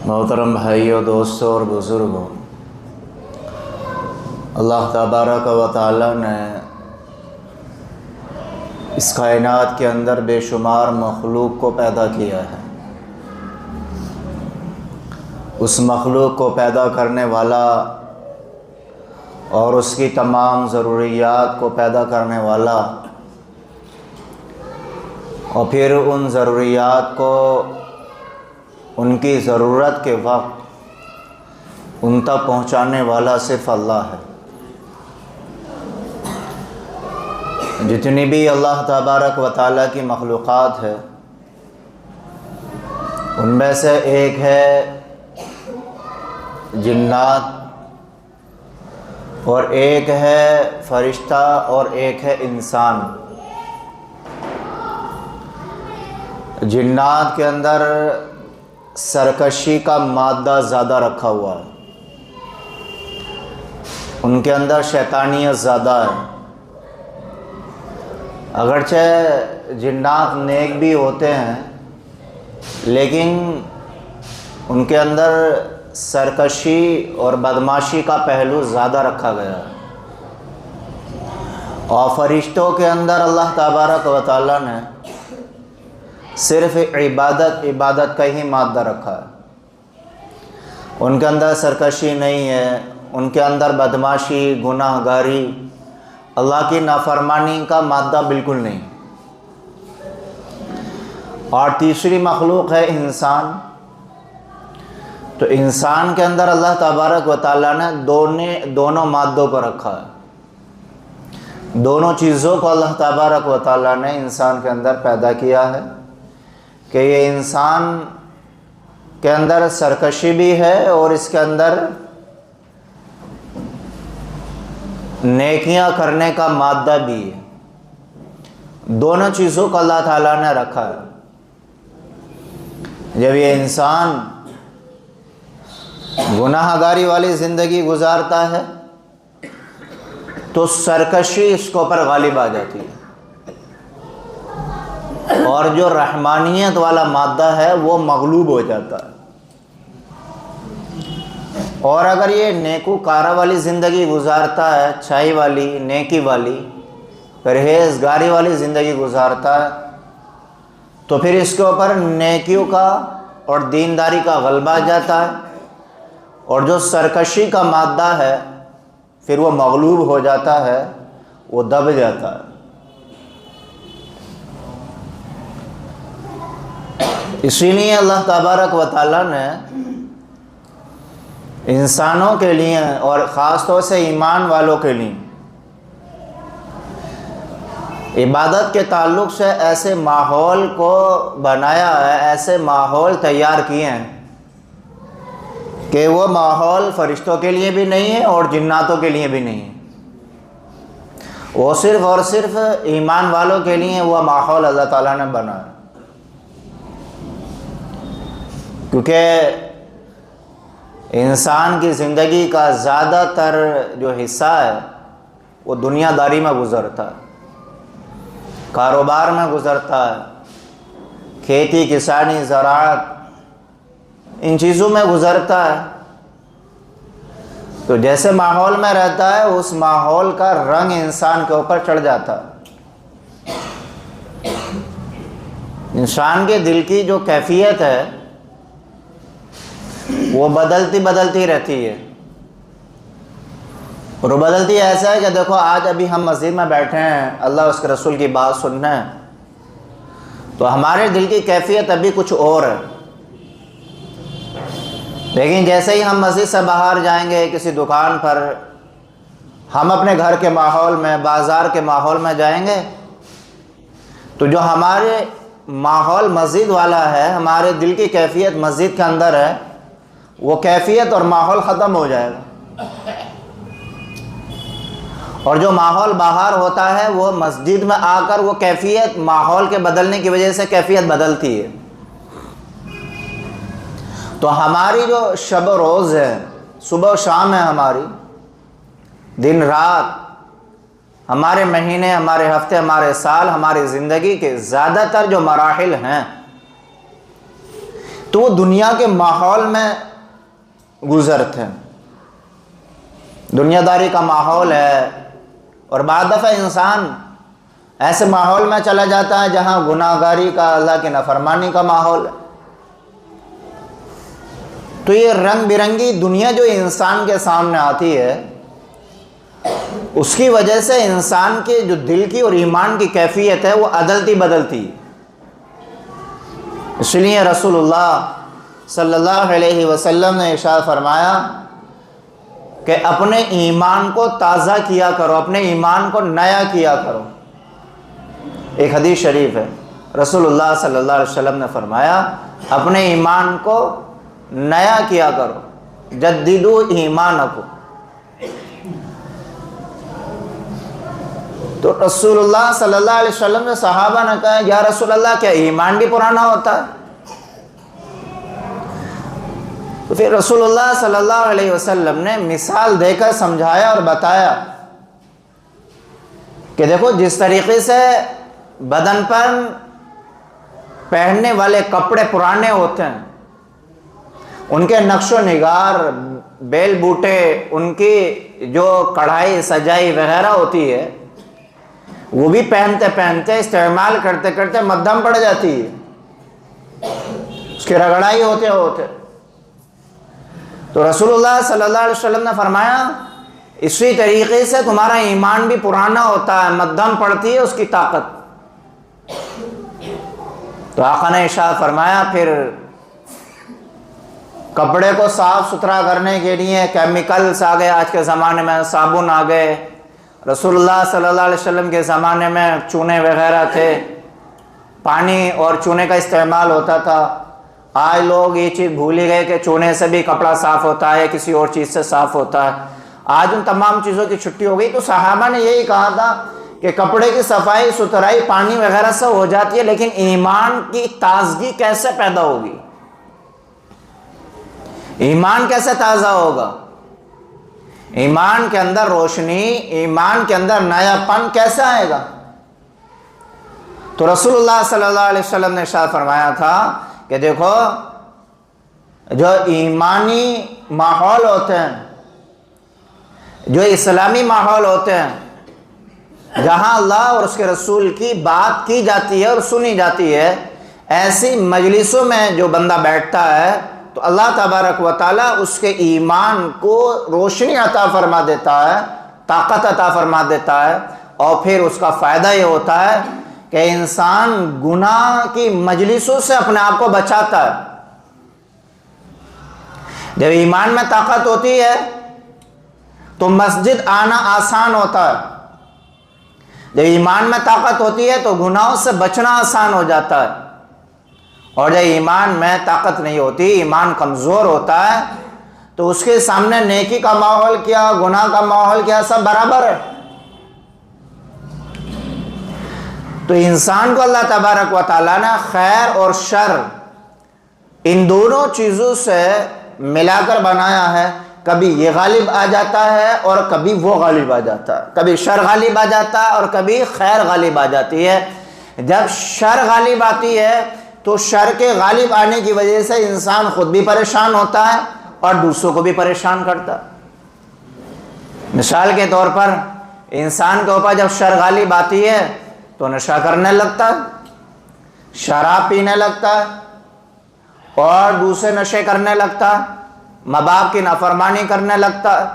محترم بھائیوں، دوستوں اور بزرگوں، اللہ تبارک و تعالی نے اس کائنات کے اندر بے شمار مخلوق کو پیدا کیا ہے۔ اس مخلوق کو پیدا کرنے والا اور اس کی تمام ضروریات کو پیدا کرنے والا اور پھر ان ضروریات کو ان کی ضرورت کے وقت ان تک پہنچانے والا صرف اللہ ہے۔ جتنی بھی اللہ تبارک و تعالیٰ کی مخلوقات ہے، ان میں سے ایک ہے جنات، اور ایک ہے فرشتہ، اور ایک ہے انسان۔ جنات کے اندر سرکشی کا مادہ زیادہ رکھا ہوا ہے، ان کے اندر شیطانیت زیادہ ہے۔ اگرچہ جنات نیک بھی ہوتے ہیں، لیکن ان کے اندر سرکشی اور بدمعاشی کا پہلو زیادہ رکھا گیا ہے۔ اور فرشتوں کے اندر اللہ تبارک و تعالیٰ نے صرف عبادت کا ہی مادہ رکھا ہے۔ ان کے اندر سرکشی نہیں ہے، ان کے اندر بدمعاشی، گناہ گاری، اللہ کی نافرمانی کا مادہ بالکل نہیں۔ اور تیسری مخلوق ہے انسان۔ تو انسان کے اندر اللہ تبارک و تعالیٰ نے دونوں مادوں کو رکھا ہے۔ دونوں چیزوں کو اللہ تبارک و تعالیٰ نے انسان کے اندر پیدا کیا ہے کہ یہ انسان کے اندر سرکشی بھی ہے اور اس کے اندر نیکیاں کرنے کا مادہ بھی ہے۔ دونوں چیزوں کو اللہ تعالیٰ نے رکھا ہے۔ جب یہ انسان گناہ گاری والی زندگی گزارتا ہے تو سرکشی اس کے اوپر غالب آ جاتی ہے، اور جو رحمانیت والا مادہ ہے وہ مغلوب ہو جاتا ہے۔ اور اگر یہ نیکوکارہ والی زندگی گزارتا ہے، اچھائی والی، نیکی والی، پرہیزگاری والی زندگی گزارتا ہے، تو پھر اس کے اوپر نیکیوں کا اور دینداری کا غلبہ آ جاتا ہے، اور جو سرکشی کا مادہ ہے پھر وہ مغلوب ہو جاتا ہے، وہ دب جاتا ہے۔ اسی لیے اللہ تبارک و تعالیٰ نے انسانوں کے لیے اور خاص طور سے ایمان والوں کے لیے عبادت کے تعلق سے ایسے ماحول کو بنایا ہے، ایسے ماحول تیار کیے ہیں کہ وہ ماحول فرشتوں کے لیے بھی نہیں ہے اور جناتوں کے لیے بھی نہیں ہے۔ وہ صرف اور صرف ایمان والوں کے لیے وہ ماحول اللہ تعالیٰ نے بنایا، کیونکہ انسان کی زندگی کا زیادہ تر جو حصہ ہے وہ دنیا داری میں گزرتا ہے، کاروبار میں گزرتا ہے، کھیتی کسانی، زراعت، ان چیزوں میں گزرتا ہے۔ تو جیسے ماحول میں رہتا ہے اس ماحول کا رنگ انسان کے اوپر چڑھ جاتا ہے۔ انسان کے دل کی جو کیفیت ہے وہ بدلتی رہتی ہے، اور وہ بدلتی ایسا ہے کہ دیکھو آج ابھی ہم مسجد میں بیٹھے ہیں، اللہ اس کے رسول کی بات سننا ہے، تو ہمارے دل کی کیفیت ابھی کچھ اور ہے، لیکن جیسے ہی ہم مسجد سے باہر جائیں گے کسی دکان پر، ہم اپنے گھر کے ماحول میں، بازار کے ماحول میں جائیں گے، تو جو ہمارے ماحول مسجد والا ہے، ہمارے دل کی کیفیت مسجد کے اندر ہے، وہ کیفیت اور ماحول ختم ہو جائے گا، اور جو ماحول باہر ہوتا ہے وہ مسجد میں آ کر وہ کیفیت ماحول کے بدلنے کی وجہ سے کیفیت بدلتی ہے۔ تو ہماری جو شب و روز ہے، صبح و شام ہے ہماری، دن رات، ہمارے مہینے، ہمارے ہفتے، ہمارے سال، ہماری زندگی کے زیادہ تر جو مراحل ہیں، تو وہ دنیا کے ماحول میں گزرتے ہیں، دنیا داری کا ماحول ہے، اور بعض دفعہ انسان ایسے ماحول میں چلا جاتا ہے جہاں گناہ گاری کا، اللہ کی نافرمانی کا ماحول ہے۔ تو یہ رنگ برنگی دنیا جو انسان کے سامنے آتی ہے، اس کی وجہ سے انسان کے جو دل کی اور ایمان کی کیفیت ہے وہ عدلتی بدلتی ہے۔ اس لیے رسول اللہ صلی اللہ علیہ وسلم نے ارشاد فرمایا کہ اپنے ایمان کو تازہ کیا کرو، اپنے ایمان کو نیا کیا کرو۔ ایک حدیث شریف ہے، رسول اللہ صلی اللہ علیہ وسلم نے فرمایا اپنے ایمان کو نیا کیا کرو، جددو ایمانکم۔ تو رسول اللہ صلی اللہ علیہ وسلم نے صحابہ نے کہا یا رسول اللہ کیا ایمان بھی پرانا ہوتا ہے؟ تو پھر رسول اللہ صلی اللہ علیہ وسلم نے مثال دے کر سمجھایا اور بتایا کہ دیکھو جس طریقے سے بدن پر پہننے والے کپڑے پرانے ہوتے ہیں، ان کے نقش و نگار، بیل بوٹے، ان کی جو کڑھائی سجائی وغیرہ ہوتی ہے وہ بھی پہنتے پہنتے، استعمال کرتے کرتے مدھم پڑ جاتی ہے، اس کی رگڑائی ہوتے ہوتے۔ تو رسول اللہ صلی اللہ علیہ وسلم نے فرمایا اسی طریقے سے تمہارا ایمان بھی پرانا ہوتا ہے، مدھم پڑتی ہے اس کی طاقت۔ تو آقا نے ارشاد فرمایا پھر کپڑے کو صاف ستھرا کرنے کے لیے کیمیکلز آ گئے، آج کے زمانے میں صابن آ گئے، رسول اللہ صلی اللہ علیہ وسلم کے زمانے میں چونے وغیرہ تھے، پانی اور چونے کا استعمال ہوتا تھا۔ آج لوگ یہ چیز بھول ہی گئے کہ چونے سے بھی کپڑا صاف ہوتا ہے، کسی اور چیز سے صاف ہوتا ہے۔ آج ان تمام چیزوں کی چھٹی ہو گئی، تو صحابہ نے یہی کہا تھا کہ کپڑے کی صفائی ستھرائی پانی وغیرہ سے ہو جاتی ہے، لیکن ایمان کی تازگی کیسے پیدا ہوگی؟ ایمان کیسے تازہ ہوگا؟ ایمان کے اندر روشنی، ایمان کے اندر نیا پن کیسے آئے گا؟ تو رسول اللہ صلی اللہ علیہ وسلم نے ارشاد فرمایا تھا کہ دیکھو جو ایمانی ماحول ہوتے ہیں، جو اسلامی ماحول ہوتے ہیں، جہاں اللہ اور اس کے رسول کی بات کی جاتی ہے اور سنی جاتی ہے، ایسی مجلسوں میں جو بندہ بیٹھتا ہے تو اللہ تبارک و تعالیٰ اس کے ایمان کو روشنی عطا فرما دیتا ہے، طاقت عطا فرما دیتا ہے، اور پھر اس کا فائدہ یہ ہوتا ہے کہ انسان گناہ کی مجلسوں سے اپنے آپ کو بچاتا ہے۔ جب ایمان میں طاقت ہوتی ہے تو مسجد آنا آسان ہوتا ہے، جب ایمان میں طاقت ہوتی ہے تو گناہوں سے بچنا آسان ہو جاتا ہے، اور جب ایمان میں طاقت نہیں ہوتی، ایمان کمزور ہوتا ہے، تو اس کے سامنے نیکی کا ماحول کیا، گناہ کا ماحول کیا، سب برابر ہے۔ تو انسان کو اللہ تبارک و تعالیٰ نے خیر اور شر ان دونوں چیزوں سے ملا کر بنایا ہے۔ کبھی یہ غالب آ جاتا ہے اور کبھی وہ غالب آ جاتا ہے، کبھی شر غالب آ جاتا ہے اور کبھی خیر غالب آ جاتی ہے۔ جب شر غالب آتی ہے تو شر کے غالب آنے کی وجہ سے انسان خود بھی پریشان ہوتا ہے اور دوسروں کو بھی پریشان کرتا ہے۔ مثال کے طور پر انسان کے اوپر جب شر غالب آتی ہے تو نشہ کرنے لگتا ہے، شراب پینے لگتا ہے اور دوسرے نشے کرنے لگتا ہے، ماں باپ کی نافرمانی کرنے لگتا ہے،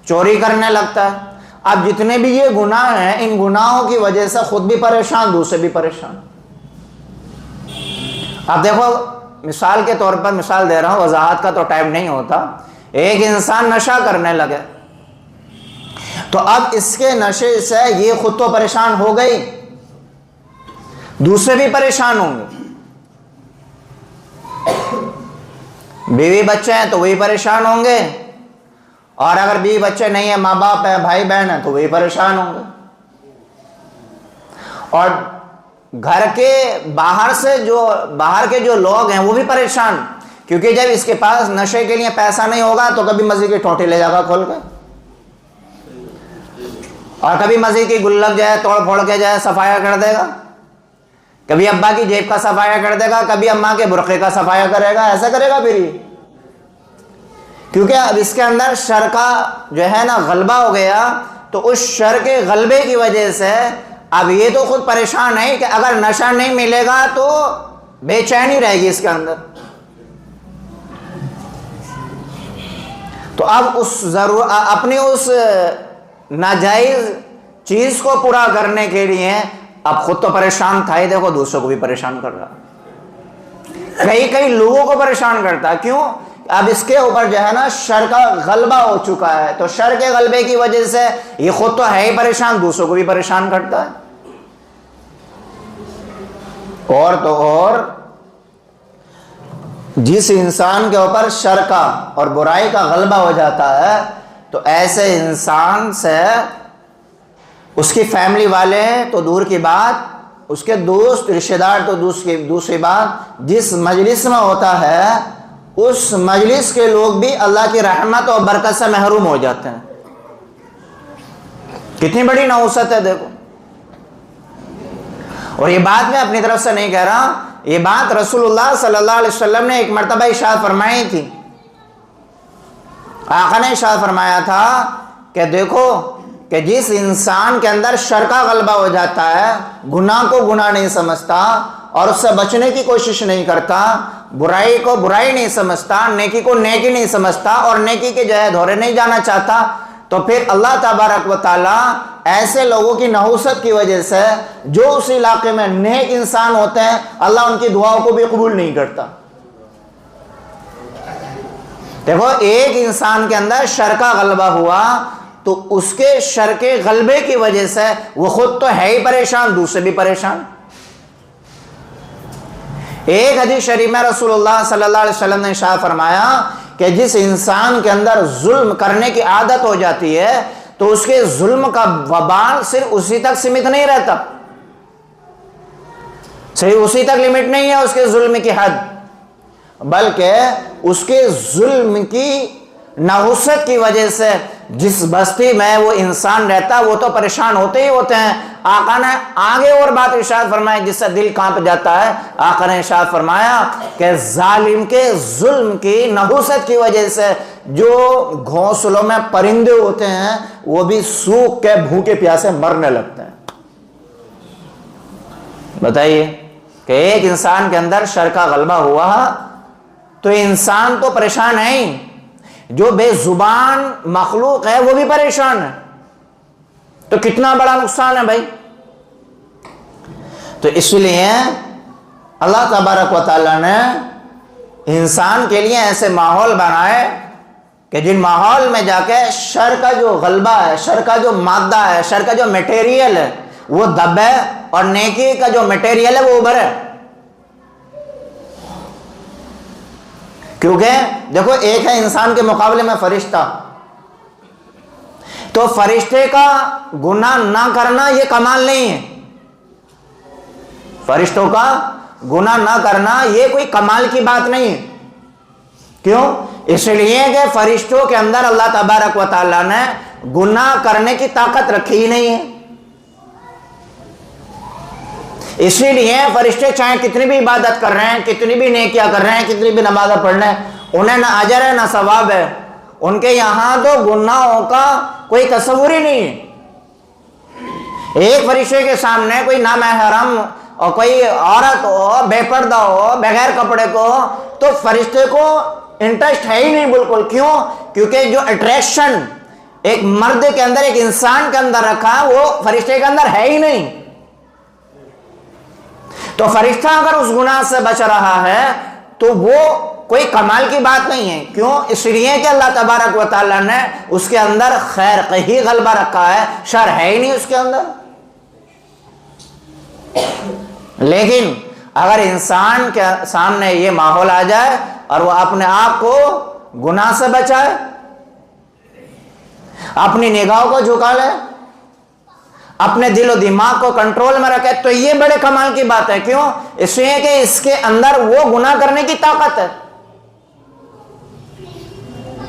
چوری کرنے لگتا ہے۔ اب جتنے بھی یہ گناہ ہیں، ان گناہوں کی وجہ سے خود بھی پریشان، دوسرے بھی پریشان۔ اب دیکھو مثال کے طور پر مثال دے رہا ہوں، وضاحت کا تو ٹائم نہیں ہوتا۔ ایک انسان نشہ کرنے لگے تو اب اس کے نشے سے یہ خود تو پریشان ہو گئی، دوسرے بھی پریشان ہوں گے۔ بیوی بچے ہیں تو وہی پریشان ہوں گے، اور اگر بیوی بچے نہیں ہیں، ماں باپ ہیں، بھائی بہن ہیں، تو وہی پریشان ہوں گے۔ اور گھر کے باہر کے جو لوگ ہیں وہ بھی پریشان، کیونکہ جب اس کے پاس نشے کے لیے پیسہ نہیں ہوگا تو کبھی مسجد کی ٹوٹی لے جائے گا کھول کے، اور کبھی مسجد کی گلک جو ہے توڑ پھوڑ کے جو ہے صفایا کر دے گا، کبھی ابا کی جیب کا صفایا کر دے گا، کبھی اماں کے برقعے کا صفایا کرے گا، ایسا کرے گا پھر یہ، کیونکہ اب اس کے اندر شر کا جو ہے نا غلبہ ہو گیا، تو اس شر کے غلبے کی وجہ سے اب یہ تو خود پریشان ہے کہ اگر نشہ نہیں ملے گا تو بے چینی رہے گی اس کے اندر. تو اب اپنی اس ناجائز چیز کو پورا کرنے کے لیے اب خود تو پریشان تھا ہی، دیکھو دوسروں کو بھی پریشان کر رہا، کئی لوگوں کو پریشان کرتا. کیوں؟ اب اس کے اوپر جو ہے نا شر کا غلبہ ہو چکا ہے، تو شر کے غلبے کی وجہ سے یہ خود تو ہے ہی پریشان، دوسروں کو بھی پریشان کرتا ہے. اور تو اور جس انسان کے اوپر شر کا اور برائی کا غلبہ ہو جاتا ہے تو ایسے انسان سے اس کی فیملی والے تو دور کی بات، اس کے دوست رشتہ دار تو دوسری بات، جس مجلس میں ہوتا ہے اس مجلس کے لوگ بھی اللہ کی رحمت اور برکت سے محروم ہو جاتے ہیں. کتنی بڑی نحوست ہے دیکھو. اور یہ بات میں اپنی طرف سے نہیں کہہ رہا، یہ بات رسول اللہ صلی اللہ علیہ وسلم نے ایک مرتبہ ارشاد فرمائی تھی. آقا نے ارشاد فرمایا تھا کہ دیکھو کہ جس انسان کے اندر شر کا غلبہ ہو جاتا ہے، گناہ کو گناہ نہیں سمجھتا اور اس سے بچنے کی کوشش نہیں کرتا، برائی کو برائی نہیں سمجھتا، نیکی کو نیکی نہیں سمجھتا اور نیکی کے جو ہے دھورے نہیں جانا چاہتا، تو پھر اللہ تبارک و تعالیٰ ایسے لوگوں کی نحوست کی وجہ سے جو اس علاقے میں نیک انسان ہوتے ہیں، اللہ ان کی دعاؤں کو بھی قبول نہیں کرتا. دیکھو ایک انسان کے اندر شر کا غلبہ ہوا تو اس کے شر کے غلبے کی وجہ سے وہ خود تو ہے ہی پریشان، دوسرے بھی پریشان. ایک حدیث شریف میں رسول اللہ صلی اللہ علیہ وسلم نے ارشاد فرمایا کہ جس انسان کے اندر ظلم کرنے کی عادت ہو جاتی ہے تو اس کے ظلم کا وبال صرف اسی تک سمت نہیں رہتا، صرف اسی تک لمٹ نہیں ہے اس کے ظلم کی حد، بلکہ اس کے ظلم کی نحوست کی وجہ سے جس بستی میں وہ انسان رہتا وہ تو پریشان ہوتے ہی ہوتے ہیں. آقا نے آگے اور بات ارشاد فرمائی جس سے دل کانپ جاتا ہے. آقا نے ارشاد فرمایا کہ ظالم کے ظلم کی نحوست کی وجہ سے جو گھونسلوں میں پرندے ہوتے ہیں وہ بھی سوکھ کے بھوکے پیاسے مرنے لگتے ہیں. بتائیے کہ ایک انسان کے اندر شر کا غلبہ ہوا تو انسان تو پریشان ہے ہی، جو بے زبان مخلوق ہے وہ بھی پریشان ہے. تو کتنا بڑا نقصان ہے بھائی. تو اس لیے اللہ تبارک و تعالیٰ نے انسان کے لیے ایسے ماحول بنائے کہ جن ماحول میں جا کے شر کا جو غلبہ ہے، شر کا جو مادہ ہے، شر کا جو میٹیریل ہے وہ دبے اور نیکی کا جو میٹیریل ہے وہ ابھرے. کیونکہ دیکھو ایک ہے انسان کے مقابلے میں فرشتہ، تو فرشتے کا گناہ نہ کرنا یہ کمال نہیں ہے. فرشتوں کا گناہ نہ کرنا یہ کوئی کمال کی بات نہیں ہے. کیوں؟ اس لیے کہ فرشتوں کے اندر اللہ تبارک و تعالیٰ نے گناہ کرنے کی طاقت رکھی ہی نہیں ہے. اسی لیے فرشتے چاہے کتنی بھی عبادت کر رہے ہیں، کتنی بھی نیکیاں کر رہے ہیں، کتنی بھی نمازیں پڑھ رہے ہیں، انہیں نہ اجر ہے نہ ثواب ہے. ان کے یہاں تو گناہوں کا کوئی تصور ہی نہیں ہے. ایک فرشتے کے سامنے کوئی نامحرم اور کوئی عورت ہو، بے پردہ ہو، بغیر کپڑے کو، تو فرشتے کو انٹرسٹ ہے ہی نہیں بالکل. کیوں؟ کیونکہ جو اٹریکشن ایک مرد کے اندر، ایک انسان کے اندر رکھا وہ فرشتے کے اندر ہے ہی نہیں. تو فرشتہ اگر اس گناہ سے بچ رہا ہے تو وہ کوئی کمال کی بات نہیں ہے. کیوں؟ اس لیے کہ اللہ تبارک و تعالیٰ نے اس کے اندر خیر کا ہی غلبہ رکھا ہے، شر ہے ہی نہیں اس کے اندر. لیکن اگر انسان کے سامنے یہ ماحول آ جائے اور وہ اپنے آپ کو گناہ سے بچائے، اپنی نگاہوں کو جھکا لے، اپنے دل و دماغ کو کنٹرول میں رکھے، تو یہ بڑے کمال کی بات ہے. کیوں؟ اس لیے کہ اس کے اندر وہ گناہ کرنے کی طاقت ہے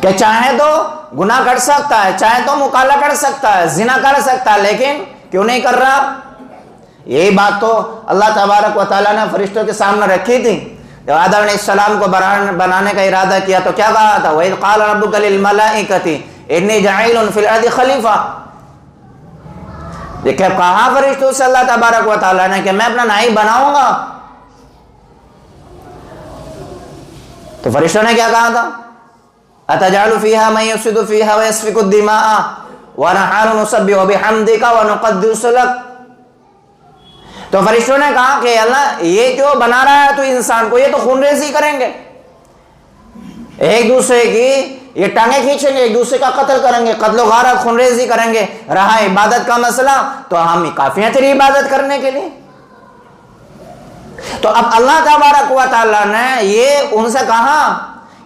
کہ چاہے تو گناہ کر سکتا ہے، چاہے تو مکالہ کر سکتا ہے، زنا کر سکتا ہے، لیکن کیوں نہیں کر رہا؟ یہی بات تو اللہ تبارک و تعالیٰ نے فرشتوں کے سامنے رکھی تھی جب آدم علیہ السلام کو بنانے کا ارادہ کیا تو کیا کہا تھا؟ وَإِذْ قَالَ رَبُّكَ لِلْمَلَائِكَةِ إِنِّي جَاعِلٌ فِي الْأَرْضِ خَلِيفَةً، یہ کہ کہا فرشتوں سے اللہ تبارک و تعالیٰ نے کہ میں اپنا نائب بناؤں گا، تو فرشتوں نے کیا کہا تھا؟ أَتَجْعَلُ فِيهَا مَن يُفْسِدُ فِيهَا وَيَسْفِكُ الدِّمَاءَ وَنَحْنُ نُسَبِّحُ بِحَمْدِكَ وَنُقَدِّسُ لَكَ۔ تو فرشتوں نے کہا کہ اللہ یہ جو بنا رہا ہے تو انسان کو، یہ تو خون ریزی کریں گے، ایک دوسرے کی یہ ٹانگیں کھینچیں گے، ایک دوسرے کا قتل کریں گے، قتل و غارت خون ریزی کریں گے، رہا عبادت کا مسئلہ تو ہم کافی ہیں تیری عبادت کرنے کے لیے۔ تو اب اللہ تبارک و تعالیٰ نے یہ ان سے کہا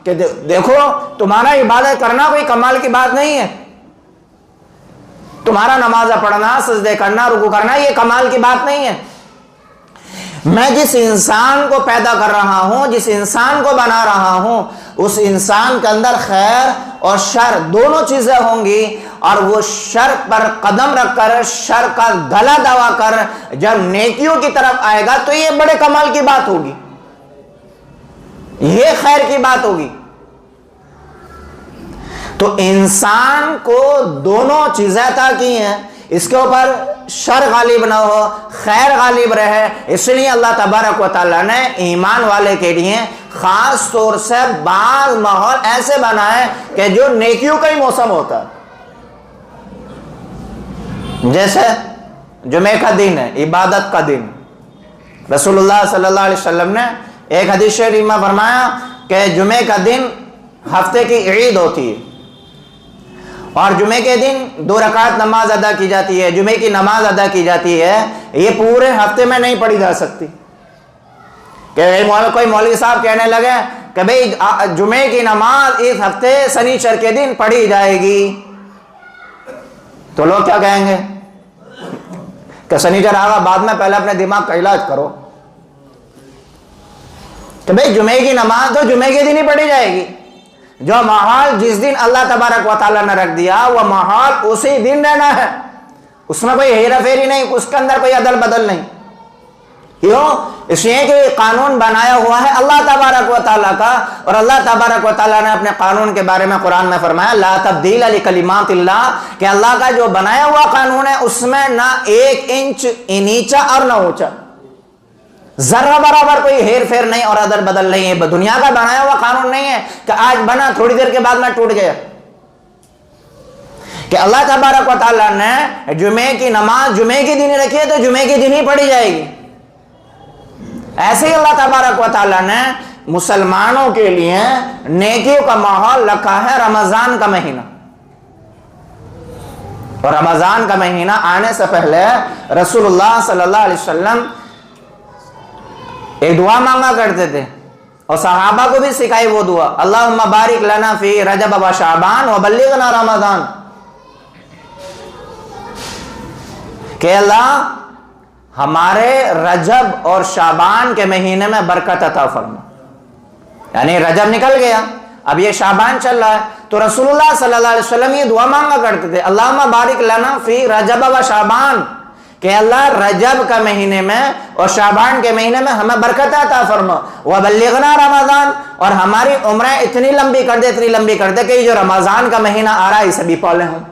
کہ دیکھو تمہارا عبادت کرنا کوئی کمال کی بات نہیں ہے، تمہارا نماز پڑھنا، سجدے کرنا، رکوع کرنا یہ کمال کی بات نہیں ہے، میں جس انسان کو پیدا کر رہا ہوں، جس انسان کو بنا رہا ہوں، اس انسان کے اندر خیر اور شر دونوں چیزیں ہوں گی، اور وہ شر پر قدم رکھ کر، شر کا گلا دبا کر جب نیکیوں کی طرف آئے گا تو یہ بڑے کمال کی بات ہوگی، یہ خیر کی بات ہوگی۔ تو انسان کو دونوں چیزیں عطا کی ہیں، اس کے اوپر شر غالب نہ ہو، خیر غالب رہے، اس لیے اللہ تبارک و تعالیٰ نے ایمان والے کے لیے خاص طور سے بعض ماحول ایسے بنائے کہ جو نیکیوں کا ہی موسم ہوتا ہے، جیسے جمعہ کا دن ہے، عبادت کا دن۔ رسول اللہ صلی اللہ علیہ وسلم نے ایک حدیث شریف میں فرمایا کہ جمعہ کا دن ہفتے کی عید ہوتی ہے، اور جمعے کے دن 2 رکعت نماز ادا کی جاتی ہے، جمعے کی نماز ادا کی جاتی ہے، یہ پورے ہفتے میں نہیں پڑھی جا سکتی۔ کہ کوئی مولوی صاحب کہنے لگے کہ بھئی جمعے کی نماز اس ہفتے سنیچر کے دن پڑھی جائے گی، تو لوگ کیا کہیں گے کہ سنیچر آگا بعد میں، پہلے اپنے دماغ کا علاج کرو، کہ بھئی جمعے کی نماز تو جمعے کے دن ہی پڑھی جائے گی، جو ماحول جس دن اللہ تبارک و تعالیٰ نے رکھ دیا وہ ماحول اسی دن رہنا ہے، اس میں کوئی ہیرا پھیری نہیں، اس کے اندر کوئی عدل بدل نہیں۔ کیوں؟ اس لیے کہ قانون بنایا ہوا ہے اللہ تبارک و تعالیٰ کا، اور اللہ تبارک و تعالیٰ نے اپنے قانون کے بارے میں قرآن میں فرمایا لا تبدیل لکلمات اللہ، کہ اللہ کا جو بنایا ہوا قانون ہے اس میں نہ 1 انچ نیچا اور نہ اونچا، ذرہ برابر کوئی ہیر پھیر نہیں اور عدل بدل نہیں ہے۔ دنیا کا بنایا ہوا قانون نہیں ہے کہ آج بنا تھوڑی دیر کے بعد میں ٹوٹ گیا، کہ اللہ تبارک و تعالیٰ نے جمعے کی نماز جمعے کے دن ہی رکھی ہے تو جمعے کے دن ہی پڑھی جائے گی۔ ایسے ہی اللہ تبارک و تعالیٰ نے مسلمانوں کے لیے نیکیوں کا ماحول رکھا ہے رمضان کا مہینہ، اور رمضان کا مہینہ آنے سے پہلے رسول اللہ صلی اللہ علیہ وسلم ایک دعا مانگا کرتے تھے، اور صحابہ کو بھی سکھائی وہ دعا، اللہم بارک لنا فی رجب و شعبان و بلغنا رمضان، کہ اللہ ہمارے رجب اور شعبان کے مہینے میں برکت عطا فرما، یعنی رجب نکل گیا اب یہ شعبان چل رہا ہے، تو رسول اللہ صلی اللہ علیہ وسلم یہ دعا مانگا کرتے تھے اللہم بارک لنا فی رجب و شعبان، کہ اللہ رجب کا مہینے میں اور شعبان کے مہینے میں ہمیں برکت عطا فرما، وبلغنا رمضان، اور ہماری عمریں اتنی لمبی کر دے، اتنی لمبی کر دے کہ یہ جو رمضان کا مہینہ آ رہا ہے اسے بھی پالے ہوں۔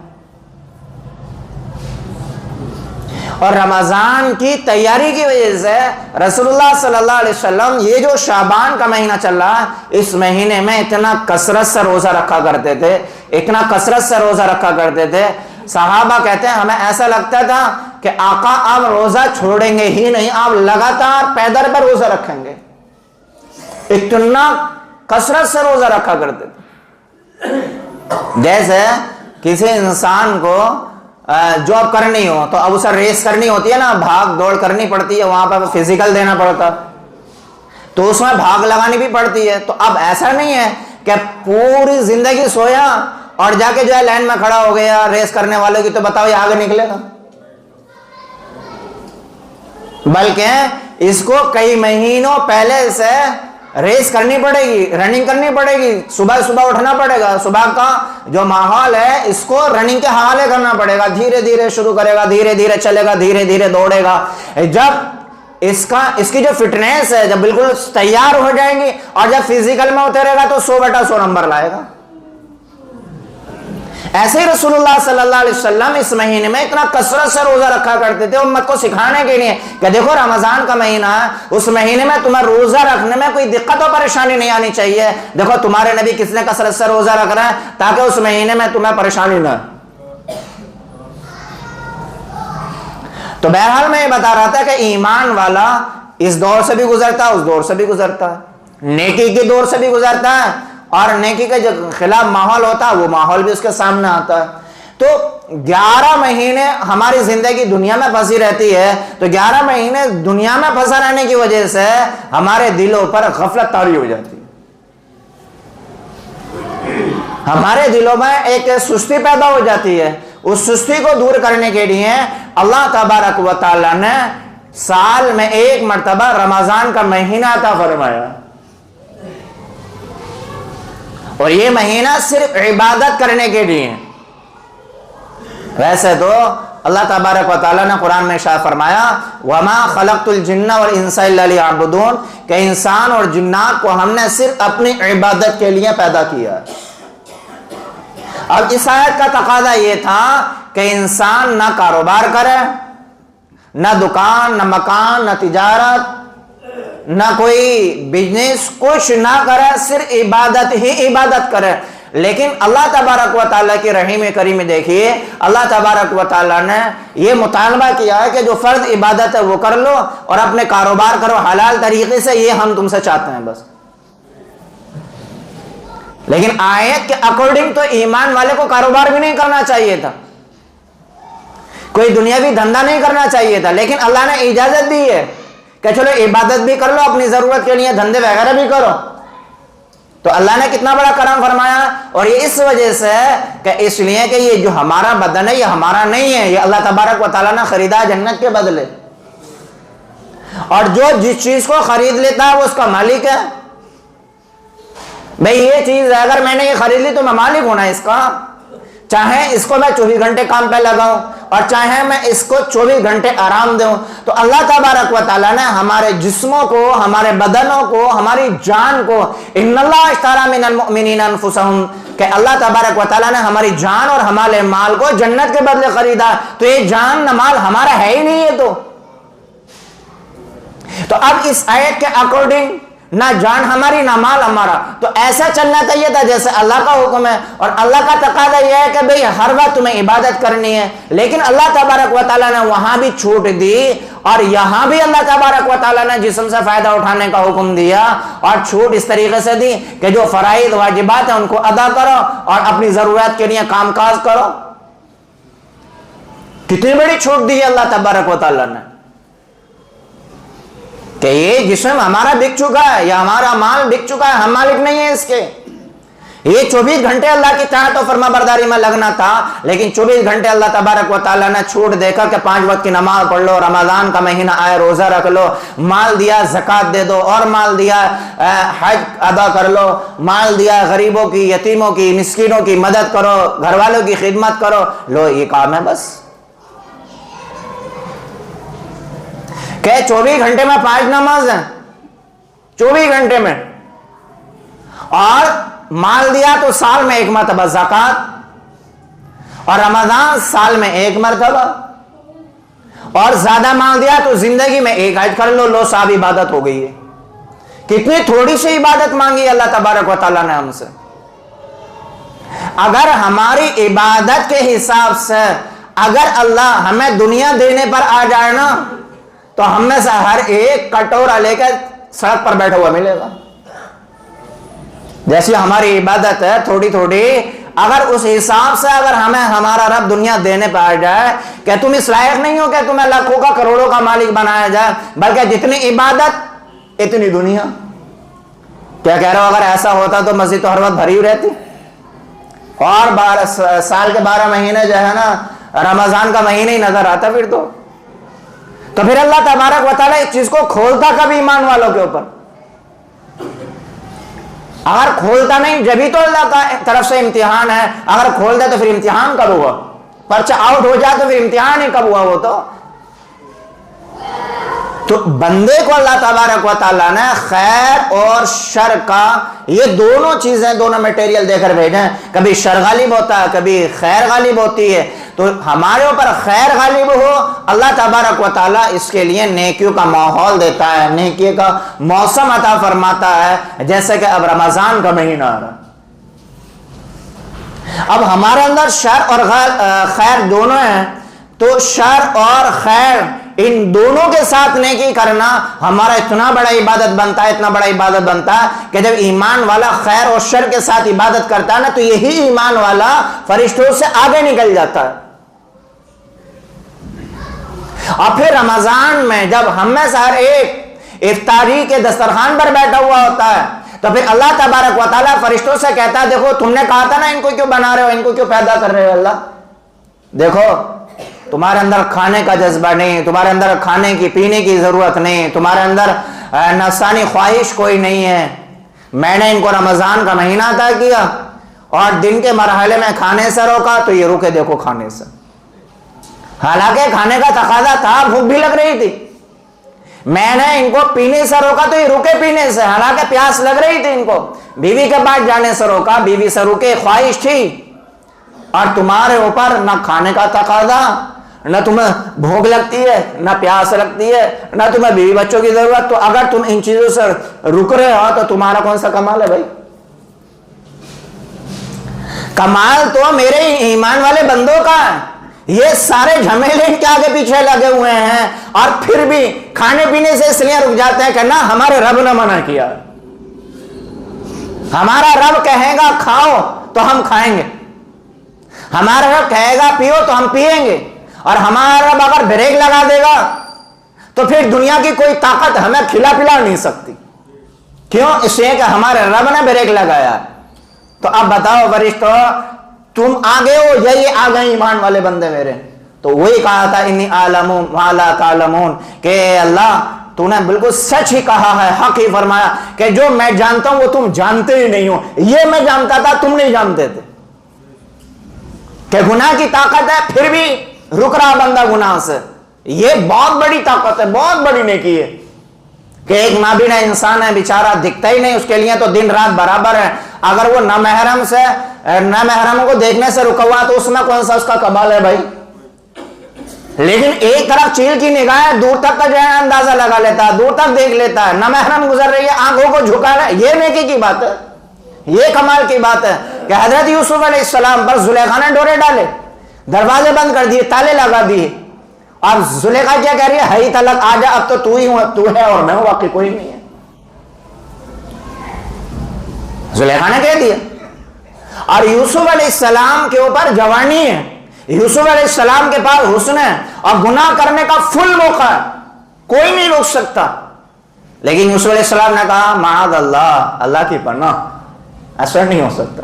اور رمضان کی تیاری کی وجہ سے رسول اللہ صلی اللہ علیہ وسلم یہ جو شعبان کا مہینہ چل رہا ہے اس مہینے میں اتنا کثرت سے روزہ رکھا کرتے تھے، اتنا کثرت سے روزہ رکھا کرتے تھے، صحابہ کہتے ہیں ہمیں ایسا لگتا تھا کہ آقا آپ روزہ چھوڑیں گے ہی نہیں، آپ لگاتار پیدر پر روزہ رکھیں گے، اتنا کثرت سے روزہ رکھا کرتے تھے۔ جیسے کسی انسان کو جاب کرنی ہو تو اب اسے ریس کرنی ہوتی ہے نا، بھاگ دوڑ کرنی پڑتی ہے، وہاں پر فزیکل دینا پڑتا، تو اس میں بھاگ لگانی بھی پڑتی ہے۔ تو اب ایسا نہیں ہے کہ پوری زندگی سویا اور جا کے جو ہے لائن میں کھڑا ہو گیا ریس کرنے والوں کی، تو بتاؤ یہ آگے نکلے گا؟ بلکہ اس کو کئی مہینوں پہلے سے ریس کرنی پڑے گی، رننگ کرنی پڑے گی، صبح صبح اٹھنا پڑے گا، صبح کا جو ماحول ہے اس کو رننگ کے حوالے کرنا پڑے گا، دھیرے دھیرے شروع کرے گا، دھیرے دھیرے چلے گا، دھیرے دھیرے دوڑے گا. جب اس کی جو فٹنس ہے جب بالکل تیار ہو جائیں گی اور جب فزیکل میں اترے گا تو 100/100 نمبر لائے گا. ایسے ہی رسول اللہ صلی اللہ علیہ وسلم اس مہینے میں اتنا کثرت سے روزہ رکھا کرتے تھے امت کو سکھانے کے لیے کہ دیکھو رمضان کا مہینہ ہے، اس مہینے میں تمہیں روزہ رکھنے میں کوئی دقت و پریشانی نہیں آنی چاہیے. دیکھو تمہارے نبی کتنے کثرت سے روزہ رکھ رہے ہیں تاکہ اس مہینے میں تمہیں پریشانی نہ. تو بہرحال میں یہ بتا رہا تھا کہ ایمان والا اس دور سے بھی گزرتا ہے، اس دور سے بھی گزرتا ہے، نیکی کے دور سے بھی گزرتا ہے، اور نیکی کے جو خلاف ماحول ہوتا ہے وہ ماحول بھی اس کے سامنے آتا ہے. تو 11 مہینے ہماری زندگی دنیا میں پھنسی رہتی ہے، تو 11 مہینے دنیا میں پھنسا رہنے کی وجہ سے ہمارے دلوں پر غفلت طاری ہو جاتی ہے، ہمارے دلوں میں ایک سستی پیدا ہو جاتی ہے. اس سستی کو دور کرنے کے لیے اللہ تبارک و تعالی نے سال میں ایک مرتبہ رمضان کا مہینہ عطا فرمایا، اور یہ مہینہ صرف عبادت کرنے کے لیے. ویسے تو اللہ تبارک و تعالیٰ نے قرآن میں ارشاد فرمایا وَمَا خَلَقْتُ الْجِنَّ وَالْإِنسَ إِلَّا لِيَعْبُدُونَ کہ انسان اور جنات کو ہم نے صرف اپنی عبادت کے لیے پیدا کیا. اب اس آیت کا تقاضا یہ تھا کہ انسان نہ کاروبار کرے، نہ دکان، نہ مکان، نہ تجارت، نہ کوئی بزنس، کچھ نہ کرے، صرف عبادت ہی عبادت کرے. لیکن اللہ تبارک و تعالیٰ کی رحیم کریم دیکھیے، اللہ تبارک و تعالیٰ نے یہ مطالبہ کیا ہے کہ جو فرض عبادت ہے وہ کر لو اور اپنے کاروبار کرو حلال طریقے سے، یہ ہم تم سے چاہتے ہیں بس. لیکن آیت کے اکارڈنگ تو ایمان والے کو کاروبار بھی نہیں کرنا چاہیے تھا، کوئی دنیاوی دھندا نہیں کرنا چاہیے تھا، لیکن اللہ نے اجازت دی ہے کہ چلو عبادت بھی کر لو، اپنی ضرورت کے لیے دھندے وغیرہ بھی کرو. تو اللہ نے کتنا بڑا کرم فرمایا. اور یہ اس وجہ سے کہ اس لیے کہ یہ جو ہمارا بدن ہے یہ ہمارا نہیں ہے، یہ اللہ تبارک و تعالیٰ نے خریدا جنت کے بدلے، اور جو جس چیز کو خرید لیتا ہے وہ اس کا مالک ہے. بھئی یہ چیز اگر میں نے یہ خرید لی تو میں مالک ہونا اس کا، چاہے اس کو میں 24 گھنٹے کام پہ لگاؤں اور چاہے میں اس کو 24 گھنٹے آرام دوں. تو اللہ تبارک و تعالیٰ نے ہمارے جسموں کو، ہمارے بدنوں کو، ہماری جان کو، ان اللہ اشتری من المؤمنین انفسہم کہ اللہ تبارک و تعالیٰ نے ہماری جان اور ہمارے مال کو جنت کے بدلے خریدا. تو یہ جان نہ مال ہمارا ہے ہی نہیں. ہے تو اب اس آیت کے اکارڈنگ نہ جان ہماری نہ مال ہمارا، تو ایسا چلنا چاہیے تھا جیسے اللہ کا حکم ہے. اور اللہ کا تقاضا یہ ہے کہ بھئی ہر وقت تمہیں عبادت کرنی ہے، لیکن اللہ تبارک و تعالیٰ نے وہاں بھی چھوٹ دی، اور یہاں بھی اللہ تبارک و تعالیٰ نے جسم سے فائدہ اٹھانے کا حکم دیا، اور چھوٹ اس طریقے سے دی کہ جو فرائض واجبات ہیں ان کو ادا کرو اور اپنی ضرورت کے لیے کام کاج کرو. کتنی بڑی چھوٹ دی ہے اللہ تبارک و تعالیٰ نے کہ یہ جسم ہمارا بک چکا ہے یا ہمارا مال بک چکا ہے، ہم مالک نہیں ہیں اس کے. یہ 24 گھنٹے اللہ کی طاعت و فرما برداری میں لگنا تھا، لیکن 24 گھنٹے اللہ تبارک و تعالیٰ نے چھوٹ دے کر کہ 5 وقت کی نماز پڑھ لو، رمضان کا مہینہ آئے روزہ رکھ لو، مال دیا زکوٰۃ دے دو، اور مال دیا حج ادا کر لو، مال دیا غریبوں کی، یتیموں کی، مسکینوں کی مدد کرو، گھر والوں کی خدمت کرو. لو یہ کام ہے بس، کہ 24 گھنٹے میں 5 نماز ہیں 24 گھنٹے میں، اور مال دیا تو سال میں 1 مرتبہ زکوٰۃ، اور رمضان سال میں 1 مرتبہ، اور زیادہ مال دیا تو زندگی میں 1 حج کر لو. لو صاحب عبادت ہو گئی ہے. کتنی تھوڑی سی عبادت مانگی اللہ تبارک و تعالیٰ نے ہم سے. اگر ہماری عبادت کے حساب سے اگر اللہ ہمیں دنیا دینے پر آ جائے نا تو ہم میں سے ہر ایک کٹورا لے کر سڑک پر بیٹھا ہوا ملے گا. جیسی ہماری عبادت ہے تھوڑی تھوڑی، اگر اس حساب سے اگر ہمیں ہمارا رب دنیا دینے پہ آ جائے کہ تم اس لائق نہیں ہو کہ تمہیں لاکھوں کا کروڑوں کا مالک بنایا جائے، بلکہ جتنی عبادت اتنی دنیا. کیا کہہ رہا ہو؟ اگر ایسا ہوتا تو مسجد تو ہر وقت بھری رہتی، اور سال کے 12 مہینے جو ہے نا رمضان کا مہینہ ہی نظر آتا. پھر اللہ تبارک و تعالیٰ اس چیز کو کھولتا کبھی ایمان والوں کے اوپر. اگر کھولتا نہیں جبھی تو اللہ کا طرف سے امتحان ہے، اگر کھول دے تو پھر امتحان کب ہوا؟ پرچہ آؤٹ ہو جائے تو پھر امتحان ہی کب ہوا؟ وہ تو بندے کو اللہ تبارک و تعالیٰ نے خیر اور شر کا یہ دونوں چیزیں، دونوں میٹیریل دے کر بھیجیں. کبھی شر غالب ہوتا ہے، کبھی خیر غالب ہوتی ہے. تو ہمارے اوپر خیر غالب ہو، اللہ تبارک و تعالیٰ اس کے لیے نیکیوں کا ماحول دیتا ہے، نیکی کا موسم عطا فرماتا ہے. جیسے کہ اب رمضان کا مہینہ آ رہا، اب ہمارے اندر شر اور خیر دونوں ہیں، تو شر اور خیر ان دونوں کے ساتھ نیکی کرنا ہمارا اتنا بڑا عبادت بنتا ہے، اتنا بڑا عبادت بنتا ہے کہ جب ایمان والا خیر اور شر کے ساتھ عبادت کرتا ہے نا، تو یہی ایمان والا فرشتوں سے آگے نکل جاتا ہے. اور پھر رمضان میں جب ہم میں سے ہر ایک افطاری کے دسترخوان پر بیٹھا ہوا ہوتا ہے، تو پھر اللہ تبارک و تعالیٰ فرشتوں سے کہتا ہے دیکھو تم نے کہا تھا نا ان کو کیوں بنا رہے ہو، ان کو کیوں پیدا کر رہے ہو؟ اللہ دیکھو تمہارے اندر کھانے کا جذبہ نہیں، تمہارے اندر کھانے کی پینے کی ضرورت نہیں، تمہارے اندر نفسانی خواہش کوئی نہیں ہے. میں نے ان کو رمضان کا مہینہ عطا کیا اور دن کے مرحلے میں کھانے سے روکا تو یہ رکے دیکھو کھانے سے. حالانکہ کھانے کا تقاضا تھا، بھوک بھی لگ رہی تھی. میں نے ان کو پینے سے روکا تو یہ رکے پینے سے، حالانکہ پیاس لگ رہی تھی ان کو. بیوی کے پاس جانے سے روکا، بیوی سے رکے، خواہش تھی. اور تمہارے اوپر نہ کھانے کا تقاضا، نہ تمہیں بھوک لگتی ہے، نہ پیاس لگتی ہے، نہ تمہیں بیوی بچوں کی ضرورت. تو اگر تم ان چیزوں سے رک رہے ہو تو تمہارا کون سا کمال ہے بھائی؟ کمال تو میرے ایمان والے بندوں کا ہے. یہ سارے جھمیلے ان کے آگے پیچھے لگے ہوئے ہیں اور پھر بھی کھانے پینے سے اس لیے رک جاتے ہیں کہ نہ ہمارے رب نے منع کیا. ہمارا رب کہے گا کھاؤ تو ہم کھائیں گے، ہمارا رب کہے گا پیو تو ہم پیئیں گے. اور ہمارا رب اگر بریک لگا دے گا تو پھر دنیا کی کوئی طاقت ہمیں کھلا پلا نہیں سکتی. کیوں؟ اس لیے کہ ہمارے رب نے بریک لگایا. تو اب بتاؤ فرشتوں تم آگے ہو یا یہ آگے ایمان والے بندے میرے؟ تو وہی کہا تھا انی اعلم ما لا تعلمون، کہ اللہ تو نے بالکل سچ ہی کہا ہے، حق ہی فرمایا کہ جو میں جانتا ہوں وہ تم جانتے ہی نہیں ہو. یہ میں جانتا تھا، تم نہیں جانتے تھے کہ گناہ کی طاقت ہے، پھر بھی رک رہا بندہ گناہ سے. یہ بہت بڑی طاقت ہے، بہت بڑی نیکی ہے کہ ایک نابینا انسان ہے بیچارہ، دکھتا ہی نہیں، اس کے لیے تو دن رات برابر ہے. اگر وہ نامحرم کو دیکھنے سے رکا ہوا تو اس میں کون سا اس کا کمال ہے بھائی؟ لیکن ایک طرف چیل کی نگاہ ہے، دور تک کا جو ہے اندازہ لگا لیتا ہے، دور تک دیکھ لیتا ہے. نامحرم گزر رہی ہے، آنکھوں کو جھکا رہا ہے. یہ نیکی کی بات ہے، یہ کمال کی بات ہے کہ حضرت یوسف علیہ السلام پر زلیخا نے ڈورے ڈالے، دروازے بند کر دیے، تالے لگا دیے. اور زلیخا کیا کہہ رہی ہے؟ ہئی تلک آ جا، اب تو تو ہی ہوں، تو ہے اور میں ہوں، باقی کوئی نہیں ہے. زلیخا نے کہہ دیا. اور یوسف علیہ السلام کے اوپر جوانی ہے، یوسف علیہ السلام کے پاس حسن ہے اور گناہ کرنے کا فل موقع ہے، کوئی نہیں روک سکتا. لیکن یوسف علیہ السلام نے کہا معاذ اللہ، اللہ کی پناہ، ایسا نہیں ہو سکتا.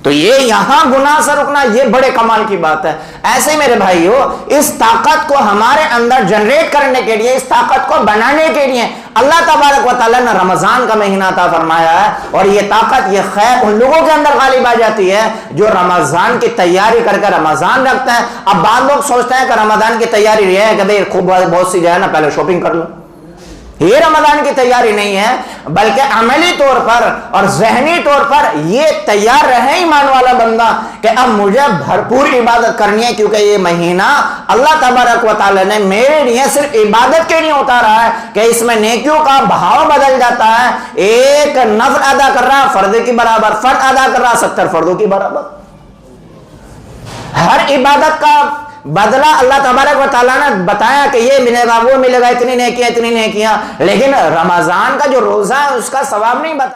تو یہ یہاں گناہ سے رکنا یہ بڑے کمال کی بات ہے. ایسے میرے بھائیو، اس طاقت کو ہمارے اندر جنریٹ کرنے کے لیے، اس طاقت کو بنانے کے لیے اللہ تبارک و تعالیٰ نے رمضان کا مہینہ عطا فرمایا ہے. اور یہ طاقت، یہ خیر ان لوگوں کے اندر غالب آ جاتی ہے جو رمضان کی تیاری کر کے رمضان رکھتے ہیں. اب بعض لوگ سوچتے ہیں کہ رمضان کی تیاری یہ ہے کہ بھئی خوب بہت سی جو ہے نا پہلے شاپنگ کر لو. یہ رمضان کی تیاری نہیں ہے، بلکہ عملی طور پر اور ذہنی طور پر یہ تیار رہے ایمان والا بندہ کہ اب مجھے بھرپور عبادت کرنی ہے، کیونکہ یہ مہینہ اللہ تبارک و تعالی نے میرے لیے صرف عبادت کے لیے اتارا ہے کہ اس میں نیکیوں کا بہاؤ بدل جاتا ہے. ایک نفل ادا کر رہا فرض کی برابر، فرض ادا کر رہا 70 فرضوں کی برابر. ہر عبادت کا بدلہ اللہ تبارک و تعالیٰ نے بتایا کہ یہ ملے گا، وہ ملے گا، اتنی نیکیاں اتنی نیکیاں. لیکن رمضان کا جو روزہ ہے اس کا ثواب نہیں بتا.